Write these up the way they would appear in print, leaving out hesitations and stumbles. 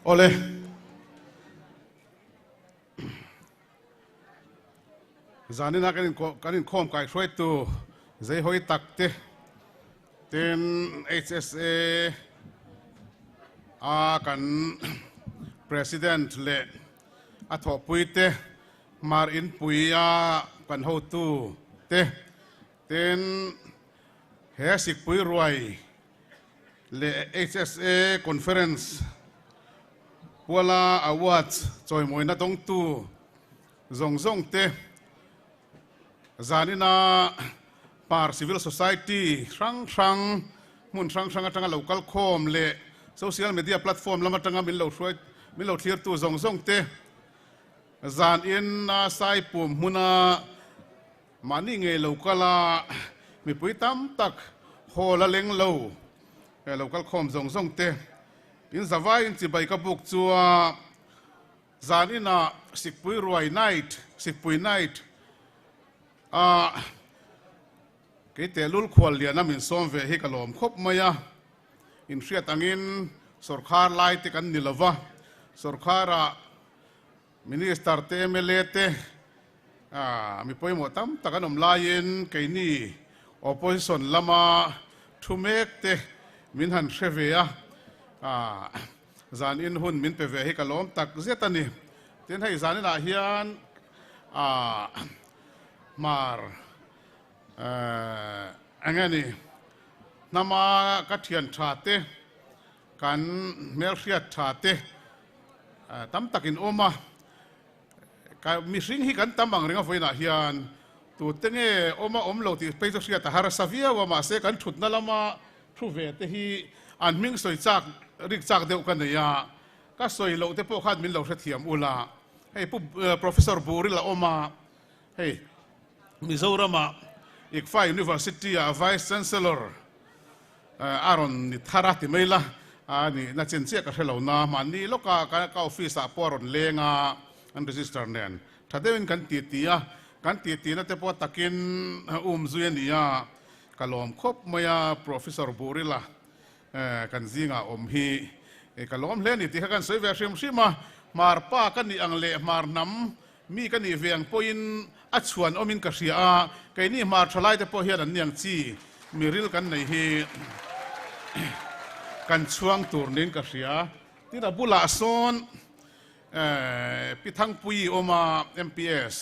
Ole zanina kanin khom kai hroi tu zai hoi takte ten HSA a kan president le a tho puite mar in puia kan ho tu te ten he sik pui ruai le HSA conference Wala awards choi moi na tong tu zong te zanina par civil society sang mun sang atanga local khom le social media platform lama tanga min lo thlir tu zong te zan in na sai pum huna mani nge locala mi pui tam tak hola leng lo local khom zong te in zawai in chibai ka buk chua zanina sikpui ruai night ke telul khwal liana min som ve hi kalom khop maya in hriat angin sarkar lai te kan nilova sarkara minister te mle te mi poimo tam takanom lain keini opposition lama thumek te min han hreveya zan in hun min pe ve hi kalom tak zetani ten hai zanina hian mar angani nama kathian thate kan melhriat thate tam takin oma ka mi ring hi kan tamang ringa foina hian tu tenge oma omlo ti pe sia ta har savia wa ma se kan thut na lama thu ve te hi an ming soi chak rik chak deuh kan ya ka soi lo te po khat min lo hre thiam ula hei professor burila oma hei Mizorama Ikfa University vice chancellor Aaron ni tharati maila ani na chenche ka hello na mani loka ka office a poron lenga an register nen thadewin kan ti na te po takin zuenia kalom khop maya professor burila kan zinga hi kalom le ni ti kan soi ve shima mar pa kan ni angle mar nam mi kan ni veng poin achuan omin ka ria kai ni mar thalai te po hian an niang chi miril kan nei hi kan chuang tur nin ka ria tira bula son pithang pui oma MPS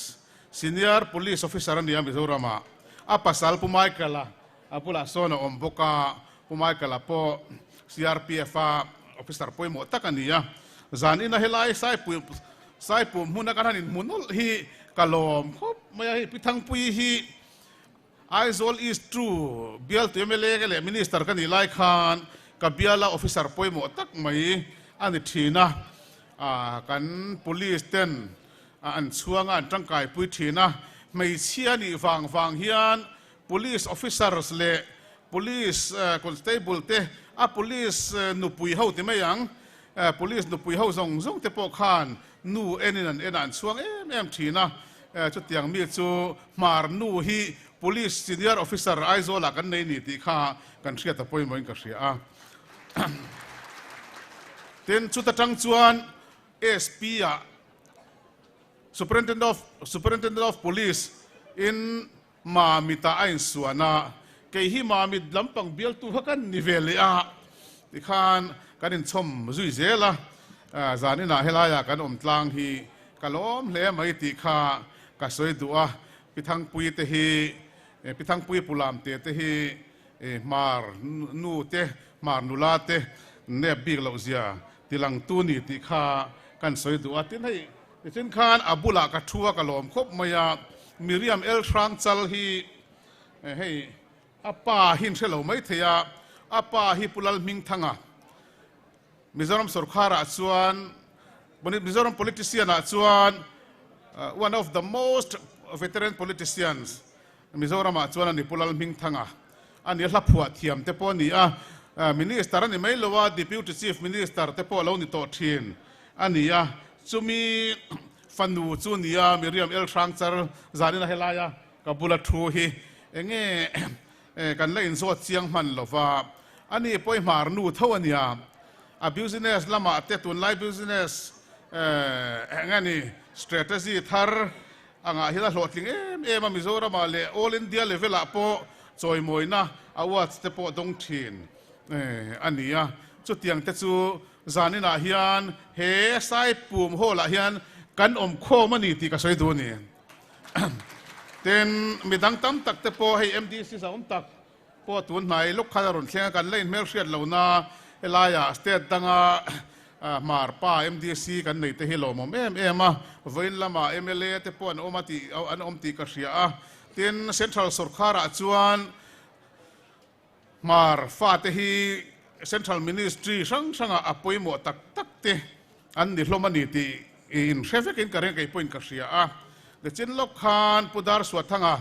senior police officer an niam Mizorama apasal pumai kala apula son omboka pumai kala po CRPF officer poi mo takania zanina helai sai pum huna kanin munul hi kalom khop maya hi pithang pui hi aizol is true bial tu mele le minister kan ilai khan ka biala officer poi mo tak mai ani thina kan police ten an chuanga an tangkai pui thina mai chia ni wang hian police officers le police constable te police nupui ho te mayang police nupui ho zong te po khan nu enan chuang em thina chu tiang mi chu mar nu hi police senior officer aizola kan nei ni ti kha kan hria ta poi moin ka hria ten chu ta tang chuan SP superintendent of police in ma mita ain suana ke hi ma mit lampang bial tu hakan nivele ti khan kanin chom zui zela zanina helaya kan tlang hi kalom hle mai ti kha ka soi duwa pithang pui te hi pithang pui pulam te hi mar nu te mar nula te ne big lo zia tilang tu ni ti kha kan soi duwa tin hei tin khan abula ka thua kalom khop maya Miriam El Trang chal hi hei apa hin thelo mai theya apa hi pulal ming thanga Mizoram sarkar chuan Mizoram politician chuan one of the most veteran politicians Mizoram chuan ani pulal ming thanga ani hlaphuwa thiam te po ni minister ani mai lowa deputy chief minister te po lo ni to thin ani chumi fanu chu nia Miriam El Trang char zanina helaya kabula thu hi enge kan la in so chiang man lova ani poi mar nu tho ania business lama te tun lai business ngani strategy thar anga hila hloting em Mizoram le all India level a po choi moina awards te po dong thin ania chu tiang te chu zanina hian he sai pum hola hian kan kho mani ti ka soi du ni ten midang tam tak te po hei MDC sa tak po tun mai luk kharon thlenga kan lein mer hriat lo na elaya state danga mar pa MDC kan nei te hilo mom em a voin lama MLA te po an omti ka ria a ten central sarkara chuan mar fa te hi central ministry sanga apoimo tak te an ni hlomani ti in traffic in karen kai point ka ria a le chin lok khan pudar swathanga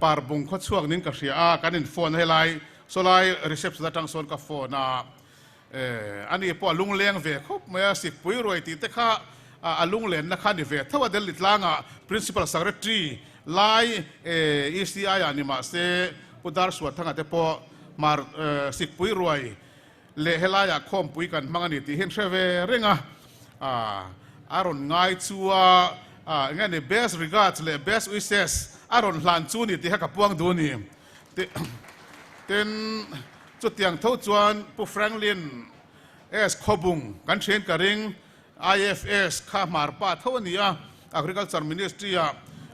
par bung kho chuak nin ka ria a kanin phone helai solai reception da tang son ka phone na ani po lung leng ve khop maya sik pui roi ti te kha alung len na kha ni ve thawa del litlanga principal secretary lai ECI ani ma se pudar swathanga te po mar sik pui roi le helaya khom pui kan mangani ti hen theve renga aron ngai chua ngani best regards le best wishes aron hlan chu ni ti ha ka puang du ni ten chu tiang tho chuan pu Franklin s khobung kan chen ka ring IFS kha mar pa tho nia agriculture ministry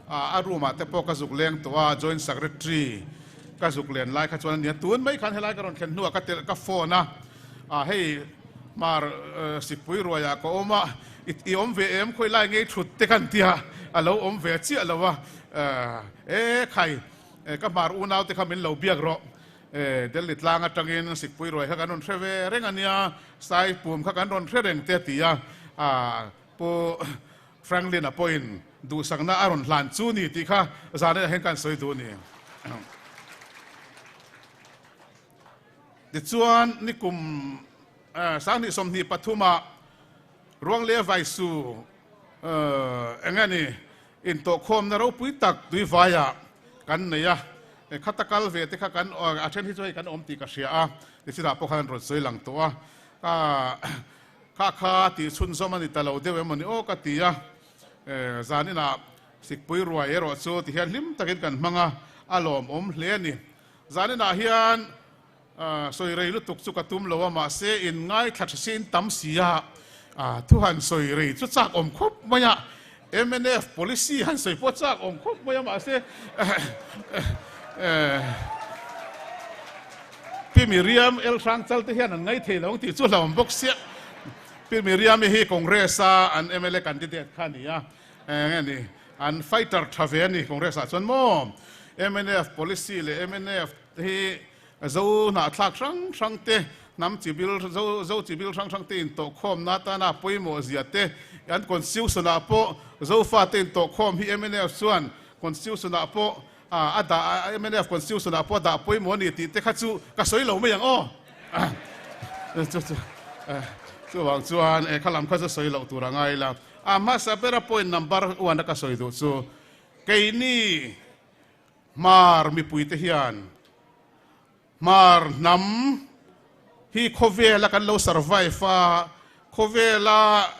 aruma te po ka zuk leng to joint secretary ka zuk len lai kha chuan nia tun mai khan helai karon khen nu ka tel ka phone na hei mar sipui roya ko oma i om ve em khoi lai ngei thut te kan tia alo om ve chi alowa khai ka mar unau te khamin lo biak ro delit langa tangin sikpui roi kha kanon theve rengania sai pum kha kanon threng te tia po Franklin a point du sangna aron hlan chu ni ti kha zane hen kan soi du ni de chuan nikum sang ni som ni pathuma ruang le vai su engani in to khom na ro pui tak dui vaya kan neya khatakal ve te kha kan athen hi choi kan omti ka ria a ti sira po khan ro soi lang to a kha ti chun zomani talo dewe mani o ka tia zanina sikpui ruai ero chu ti hian lim takin kan manga alom om hle ni zanina hian soi rei lu tuk chu ka tum lo ma se in ngai thlat sin tam sia thu han soi rei chu chak om khop maya MNF policy han soi po chak om khop maya ma se pi Miriam el sang chal te hian ngai the long ti chu lom box sia pi Miriam hi congressa an MLA candidate khania ngani an fighter thaveni congressa chon mo MNF policy le MNF hi zo na thlak sang te nam chibil zo chibil sang te in to khom na ta na poimo zia te an constitution na po zo fa te in to khom hi MNF chuan constitution na po ada MNF constitution na po da poimo ni ti te khachu ka soi lo me yang o chu wang chuan khalam kha soi lo tu rangai la ma sa pera point number 1 ka soi du chu kei ni mar mi pui te hian mar nam hi khovela kan lo survive khovela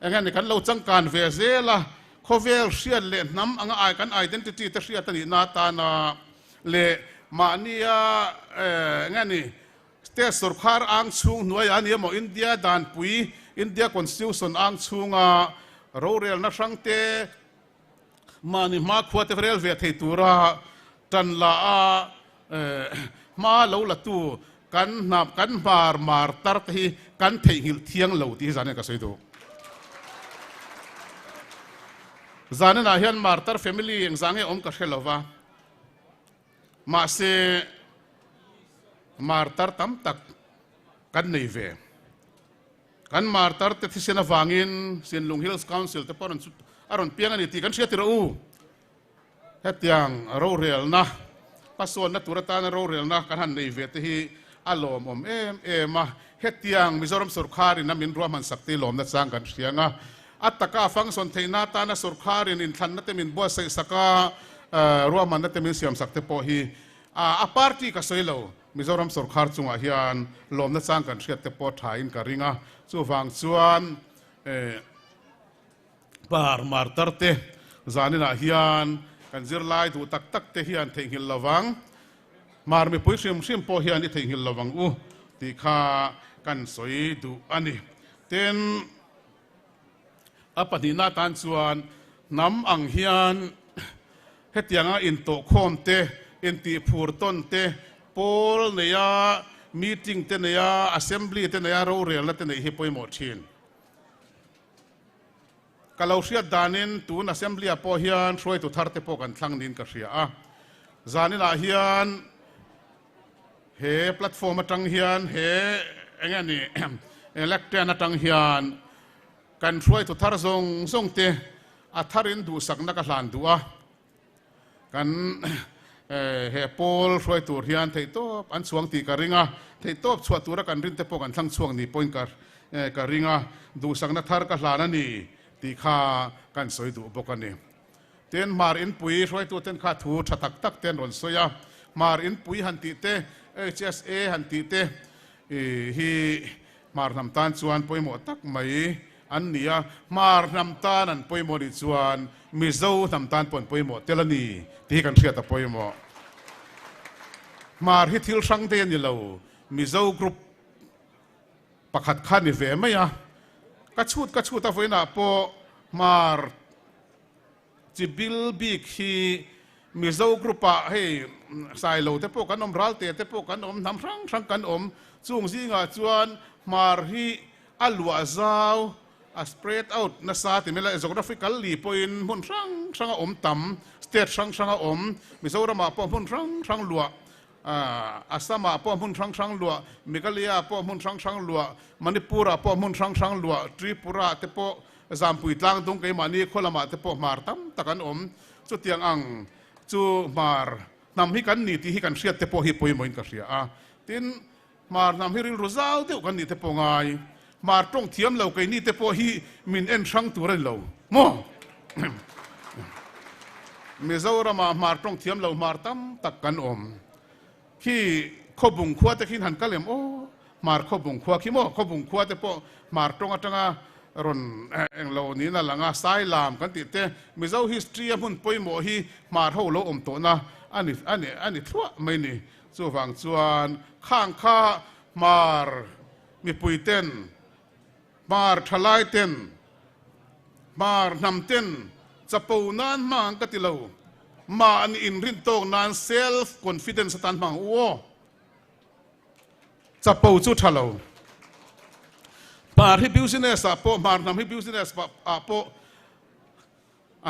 engani kan lo changkan ve zela khovel hriat le nam anga ai kan identity te hriat ani na ta na le mania engani state sarkar ang chung nuai ani mo India dan pui India constitution ang chunga rural na sangte mani ma khwate rel ve thei tura tan la ma lo la tu kan nap kan mar tar hi kan thei hil thiang lo ti zane ka soi do zane na hian mar tar family eng zange om ka hrelowa ma se mar tar tam tak kan nei ve kan mar tar te thisena wangin sin lung hills council te poron aron piang ani ti kan sia ti ro hetiang ro real na pason na turata na ro real na kan han nei ve te hi alom om ma hetiang Mizoram sarkar in min ruaman sakti lom na chang kan sianga ataka function theina ta na sarkar in than na te min bo sai saka ruaman na te min siam sakte po hi a party ka soilo มิโซรัมสรคาร์จุงอาฮิอันลมนัดสร้างกันเชียดเตปอถ่ายอินการิงะจู่ฟังชวนปาร์มาร์ตร์เตจานินอาฮิอันกันจิรไลดูตักตักเตฮิอันเทงฮิลลาวังมาร์มีปุยชิมพอฮิอันนี่เทงฮิลลาวังตีขากันสวยดูอันนี้เต็นอปนินาตันชวนน้ำอังฮิอันเฮตียงอินโตโคมเตอินตีพูร์ต้นเตโพลเนียมีติ้งเตเนียอัสเซมบลีเตเนียเราเรียนแล้วเตเนียฮิปอยหมดชินกาลาวเชียดานินตูนอัสเซมบลีอพอฮิอันช่วยตุทาร์เตปอกันทั้งนินกับเชียจานินอาฮิอันเฮแพลตฟอร์มตั้งฮิอันเฮเงี้ยนี่เอเล็กเตนตั้งฮิอันกันช่วยตุทาร์ส่งเตอัทารินดูสักนักหลานดูกันเฮปอลช่วยตัวเฮียนเทโตอันสวงตีการิงะเทโตช่วยตัวรักันรินเตปกันทั้งสวงนี่ปอยการิงะดูสักนักทาร์กันหลานนี่ตีข้ากันสวยดูบกันนี่เต้นมาร์อินปุยช่วยตัวเต้นข้าถูชัตักตักเต้นรอนสวยมาร์อินปุยหันตีเตHSA หันตีเตฮีมาร์นำตาลชวนปอยหมดตักไหมอันนี้มาร์นำตาลนั่นปอยหมดชวนมิโซนำตาลปนปอยหมดเตลนี่ที่กันเชียตปอยหมดมาร์ฮิทิลสังเดนอยู่แล้วมิโซกรุ๊ปประคัดขันนี่เวไหมกระชูดตะไฟน่ะพอมาร์จิบิลบิกฮีมิโซกรุ๊ปให้สายโลเตปกันอมรัลเตปกันอมทำสังกันอมจุงซิงาจวนมาร์ฮิอัลวาซาวสเปรดเอาท์นัสซาติเมล่าเอโซกราฟิกัลลีพอยน์หุ่นสังอมต่ำสเตทสังอมมิโซรามาปอมหุ่นสังลัวอาสามาปอมหุ่นสังลัวเมกาลียปอมหุ่นสังลัวมณิปุระปอมหุ่นสังลัวทริปุระเตปอจามปุยตลังตรงไกมานีโคลามาเตปอมาร์ตัมตะกันอมจุดยังอังจูมาร์นำให้กันนี่ที่ให้กันเสียเตปอฮิปอยมอินกันเสียตินมาร์นำให้ริลรูซาวเตกันนี่เตปอไงมาตรงเทียมเราไกนี่เตปอฮีมินเอ็นช่างตัวเรนเราโมเมซารามาตรงเทียมเรามาตั้มตักกันอมที่ขบุงขวาตะขินหันกันเลยโอ้มาขบุงขวาขี้โมขบุงขวาเตปอมาตรงอัตงารอนเอ็งเรานี่นั่นหลังสายลามกันติดเตเมซาฮิสตรีหุ่นปอยโมฮีมาเท่าเราอมโตนะอันนี้ทั่วไม่นี่ส่วนฝั่งส่วนข้างข้ามามีปุยเต้นมาทลายเต้นมานำเต้นจะปูนานมังกติเลวมาอันอินรินโตนานเซลฟ์คอนฟิเดนซ์ตันมังโอ้จะปูจุดทะเลวมาที่บิวซิเนสปอมานำให้บิวซิเนสปอ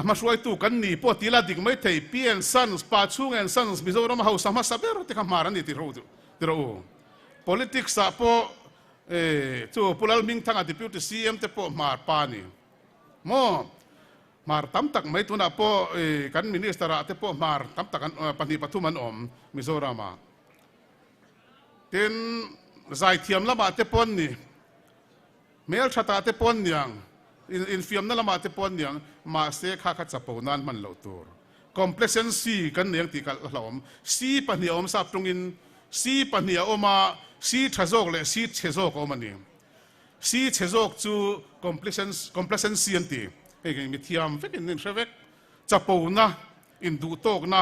มาช่วยตู้กันนี่ปอตีละดิกไม่เทย์พีเอ็นซันส์ปาชูเอ็นซันส์มิโซรามาเฮาสามาสับเบอร์ที่ขมารันนี่ที่รู้ politics ปอจู่พลัลมิงทั้งอดีตพิวต์ซีเอ็มเตปอมาร์ปานี่โมมาร์ตั้มตักไม่ตัวน่ะปอกันมินิสตราเตปอมาร์ตั้มตักกันปฏิปัตุมันอมมิโซรามาเต็นใจเทียมละมาเตปอนนี่เมลชะตาเตปอนยังอินฟิมนั่นละมาเตปอนยังมาเสกข้าขัดจับปูนันมันเหล่าตัว complexity กันยังตีกันหลอมซีปัญญาอมสับตรงอินซีปัญญาอมาซีเชโซกเลยซีเชโซกอมันนี่ซีเชโซกจู complexity อันตีเฮ้ยมีเทียมเฟกินนินเชเวกจับปูนะอินดูโตกนะ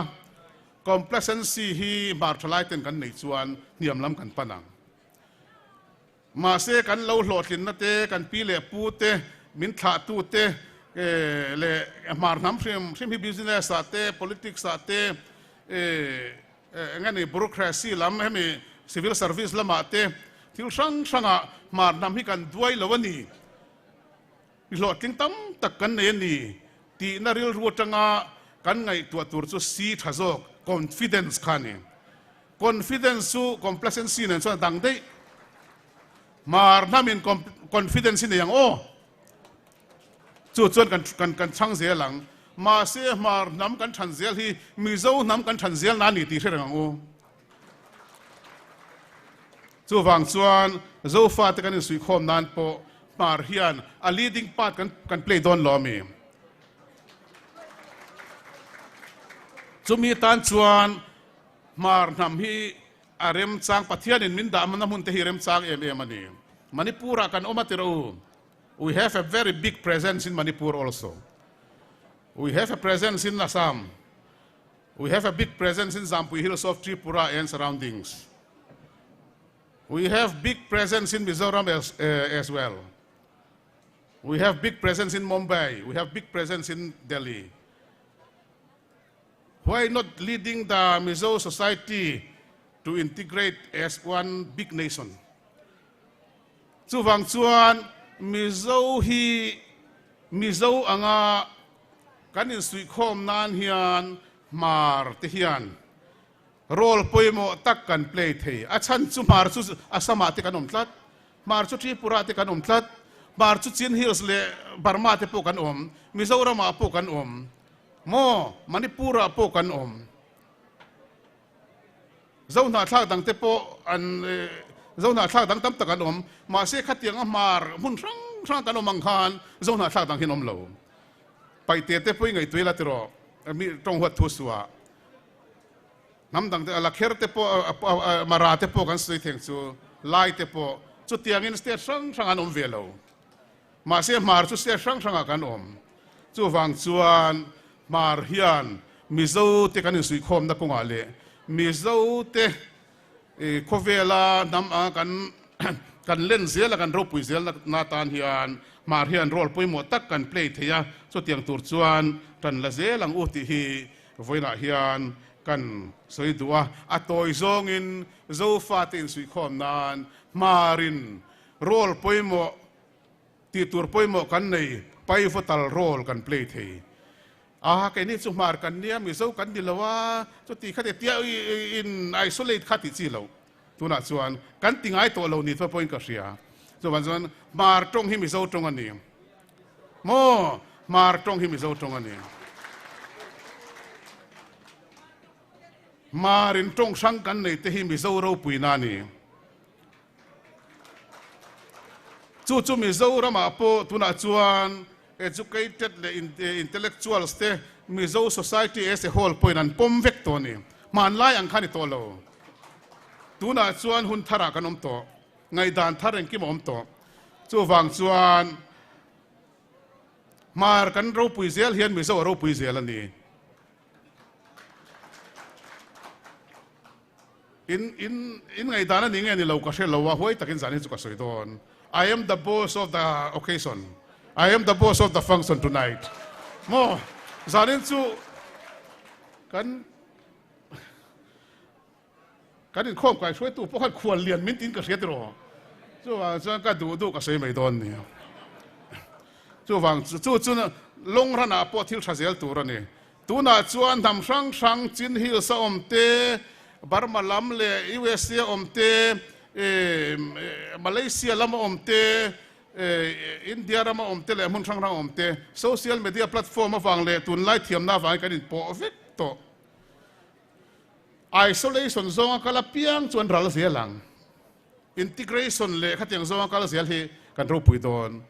complexity ฮีมาร์ทไลเต็นกันในส่วนเนียมล้ำกันปนังมาเสกันเราโหลดกินนะเตกันปีเล่ปูเตมินทาตูเตเล่มาร์น้ำชิมฮิบิสเนสเต politics เตงั้นนี่ bureaucracy ล้ำให้มี civil service ล้ำมาเตที่ช่างมาร์น้ำให้กันด้วยแล้ววันนี้โหลดกินตั้มตักกันเนนี่ที่น่าเรียลรู้จังกันไงตัวจูซีทัศก confidence คันนี่ confidence สู้ complacency นั่นส่วนต่างได้มาร์น้ำมี confidence นี่อย่างโอ้จู่จวนกันช่างเสียหลังมาเสียมาน้ำกันชันเสียที่มีเจ้าน้ำกันชันเสียนั่นนี่ตีเชื่องังโอ้จู่ฟังส่วนเจ้าฟ้าที่กันสุยคมนั่นพอมาเฮียนa leading partกัน play ดอนล้อมีจู่มีตานส่วนมาน้ำที่ arem chang pathian in min da man mun te hi rem chang em ani Manipura kan omatiro. We have a very big presence in Manipur also. We have a presence in Assam. We have a big presence in Zampui Hills of Tripura and surroundings. We have big presence in Mizoram as well. We have big presence in Mumbai. We have big presence in Delhi. Why not leading the Mizo society to integrate as one big nation? Chu wang chuan Mizo anga kanin sui khom nan hian mar te hian role poimo tak kan play thei a chan chu mar chu asama te kanom tlat mar chu Tripura te kanom tlat mar chu Chin Hills le Burma te po kan om Mizoram po kan om mo Manipura po kan om zona thak dang te po an zona thak dang tam tak kan om ma se khatiang mar mun sang kan om ang khan zona thak dang hinom lo pai te poi ngai tuila tiro mi tong hot thu suwa nam dang te ala kher te po mara te po kan sui theng chu lai te po chu tiang in state sang an om velo ma se mar chu state sang kan om chu wang chuan mar hian Mizo te kan sui khom na konga le Mizo te kovela nam kan len zel kan ro pui zel na tan hian mar hian rol pui mo tak kan play theya chu tiang tur chuan tan la zel ang uti hi voina hian kan soidua atoi zong in zo fatin sui khom nan marin rol pui mo ti tur pui mo kan nei pai fotal rol kan play thei cái này chúng mar kan nia Mizo kan dilawa chu ti khate tia in isolate khati chi lo tuna chuan kan tingai to lo ni to point ka ria chu ban chuan mar tong hi Mizo tong ani mo mar tong hi Mizo tong ani marin tong sang kan nei te hi Mizo ro pui na ni chu Mizo rama po tuna chuan educated le intellectuals te Mizo society as a whole point an pom vek to ni man lai ang khani to lo tuna chuan hun thara kanom to ngai dan tharen ki mom to chu wang chuan mar kan ro pui zel hian Mizo ro pui zel ani in ngai dan ani nge ni lo ka she lo wa hoi takin zani chu ka soi don I am the boss of the occasion. I am the boss of the function tonight. Mo, zanin chu kan in khom kai shoi tu pokhan khwal lian min tin ka se tro. Chu wang chuan ka du ka sei mai don ni. Chu wang chu long rana po thil thazel tu rani. Tu na chuan dam sang Chin Hills sa om te Burma lam le USA om te Malaysia lam om te India rama omte le mun sang rang omte social media platform awang le tun lai thiam na wang kan in po vek to isolation zong kala piang chuan ral zelang integration le khatiang zong kala zel hi kan ro pui don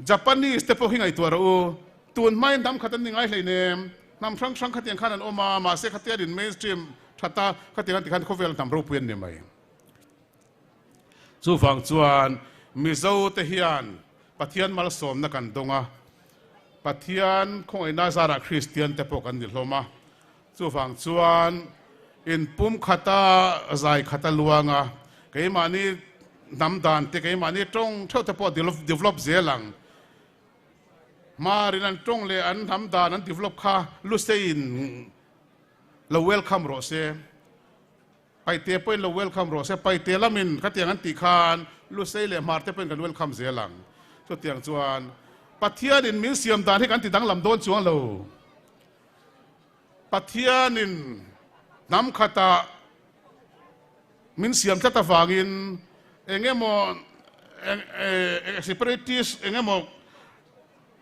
Japanese te po hingai tu ro tun mai dam khatan ningai hlei nem nam sang khatiang khanan oma ma se khatia din mainstream thata khatiang ti khan khovel tam ro puin ni mai chu wang chuan Mizo te hian pathian mal som na kan donga pathian khong ina zara Christian te po kan dilhoma chu wang chuan in pum khata zai khata luanga ke mani namdan te ke mani tong thau te po develop zelang marin an tong le an namdan an develop kha lu sein lo welcome ro se pai te point lo welcome ro se pai te lamin khatiang an ti khan lu sei le mar te pen kan welcome zelang chu tiang chuan pathian in museum dan hi kan ti dang lam don chuang lo pathian in nam khata museum tata wangin engemo separatist engemo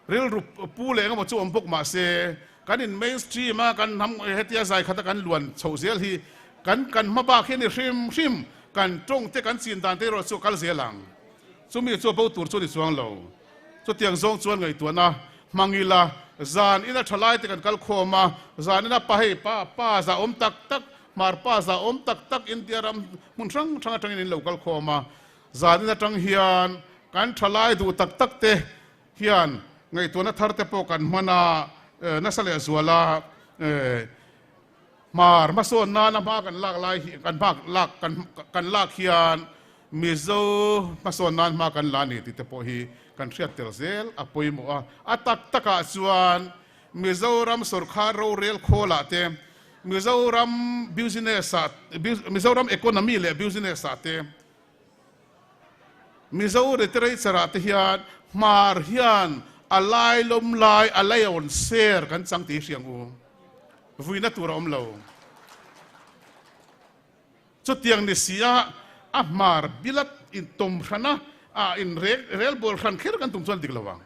real pu le engemo chu ompok ma se kan in mainstream ma kan nam hetia zai khata kan luan chhozel hi kan ma ba khen ni hrim kan tong te kan chin dan te ro chu kal zelang chu mi chu bo tur chu ni chuang lo chu tiang zong chuan ngai tu na mangila zan ina thalai te kan kal khoma zan ina pa hei pa za om tak mar pa za om tak tak India ram mun sang thang thang in local khoma zani na tang hian kan thalai du tak tak te hian ngai to na thar te po kan mana na sale zuala mar mason na ma kan lak lai kan bak lak kan lak hian mizo mason nan ma kan lani ti te po hi kan riat tel zel apoi mo a tak taka chuan Mizoram Sarkar ro rel khola te Mizoram business at Mizoram economy le business ate Mizoram retreat sarate hian mar hian alai lom lai alai on ser kan chang ti siang u vuina tura om lo chutiang ni sia a mar bilat in tom khana a in rel bol khan kher kan tum chal dik lawang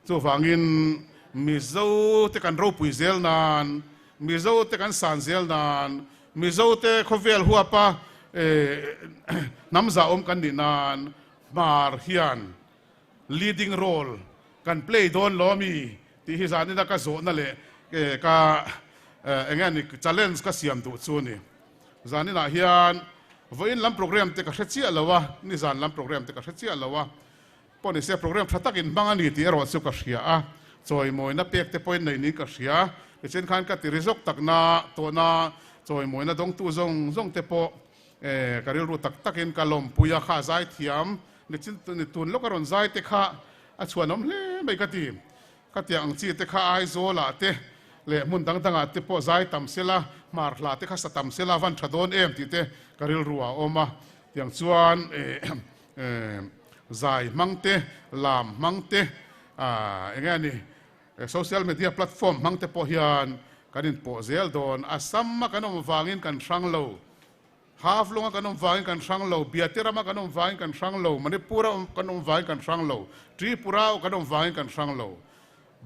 so wangin mizo te kan ro pui zel nan mizo te kan san zel nan mizo te khovel huapa namza om kan ni nan mar hian leading role kan play don lomi ti hi zani da ka zo na le ka engani challenge ka siam tu chu ni zani na hian voin lam program te ka hrechi alawa ni zan lam program te ka hrechi alawa poni se program thatakin bangani ti ro chu ka hria a choi moi na pek te point nei ni ka hria chen khan ka ti rizok takna to na choi moi na dong tu zong te po karil ru tak takin kalom puya kha zai thiam ni chin ni tun lo karon zai te kha a chuanom le mai ka ti ang chi te kha ai zo la te le mun dang danga te po zai tam sela mar hla te kha sa tam sela van thadon em ti te karil ruwa oma tiang chuan zai mangte lam mangte engani social media platform mangte po hian kanin po zel don asamma kanom wangin kan sanglo half longa kanom wangin kan sanglo biaterama kanom wangin kan sanglo manipura kanom wangin kan sanglo tripura kanom wangin kan sanglo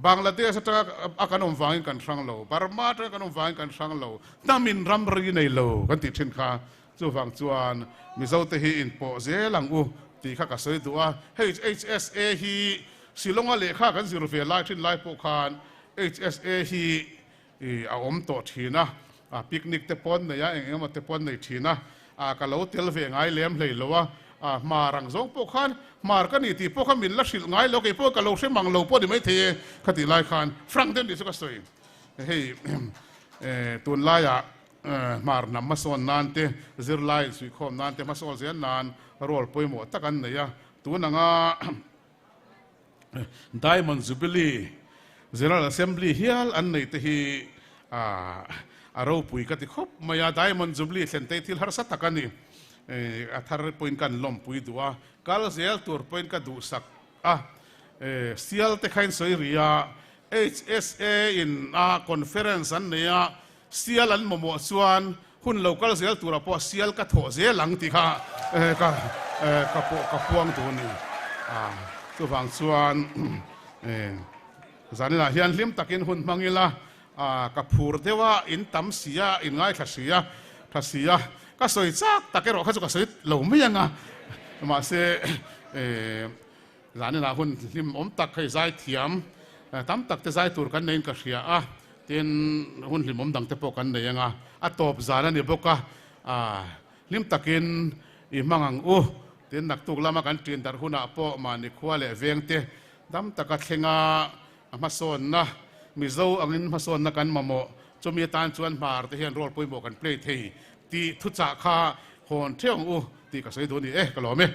Bangladesh ata akanom wangin kan sanglo Burma ata kanom wangin kan sanglo tamin ramri nei lo kan ti thin kha chu wang chuan mizo te hi in po zelang u ti kha ka soi duwa HSA hi silonga le kha kan zero fe lai thin lai po khan HSA hi a om to thina a picnic te pon ne ya engema te pon nei thina a ka lo tel ve ngai lem hlei lowa a marang zong po khan mar ka ni ti po kha min la sil ngai lo ke po ka lo se mang lo po di mai the khati lai khan frank den di ka soi hey tun la ya mar nam ma son nan te zir lai sui khom nan te ma sol zen nan rol poi mo takan ne ya tu na nga Diamond Jubilee General Assembly hial an nei te hi aro pui ka ti khop maya Diamond Jubilee thlen te thil har sa takani athar point kan lom pui duwa kal zel tur point ka du sak sial te khain soi ria HSA in a conference an ne ya sial an momo chuan hun local zel tur po sial ka tho zel lang ti kha ka puang tu ni chu wang chuan zanina hian hlim takin hun mangila ka phur dewa in tam sia in ngai thasia ka soi chak takero kha chu ka soi lo mianga ma se zanina hun hlim om tak khai zai thiam tam tak te zai tur kan nein ka hria tin hun hlim om dang te po kan neianga a top zana ni boka hlim takin i mangang tin nak tuk lama kan tin dar huna po mani khwale vengte dam taka thlenga mason na mizo angin mason na kan mamo chomi tan chuan mar te hian rol poi mo kan play thei ti thu cha kha hon theong ti ka sei do ni kalome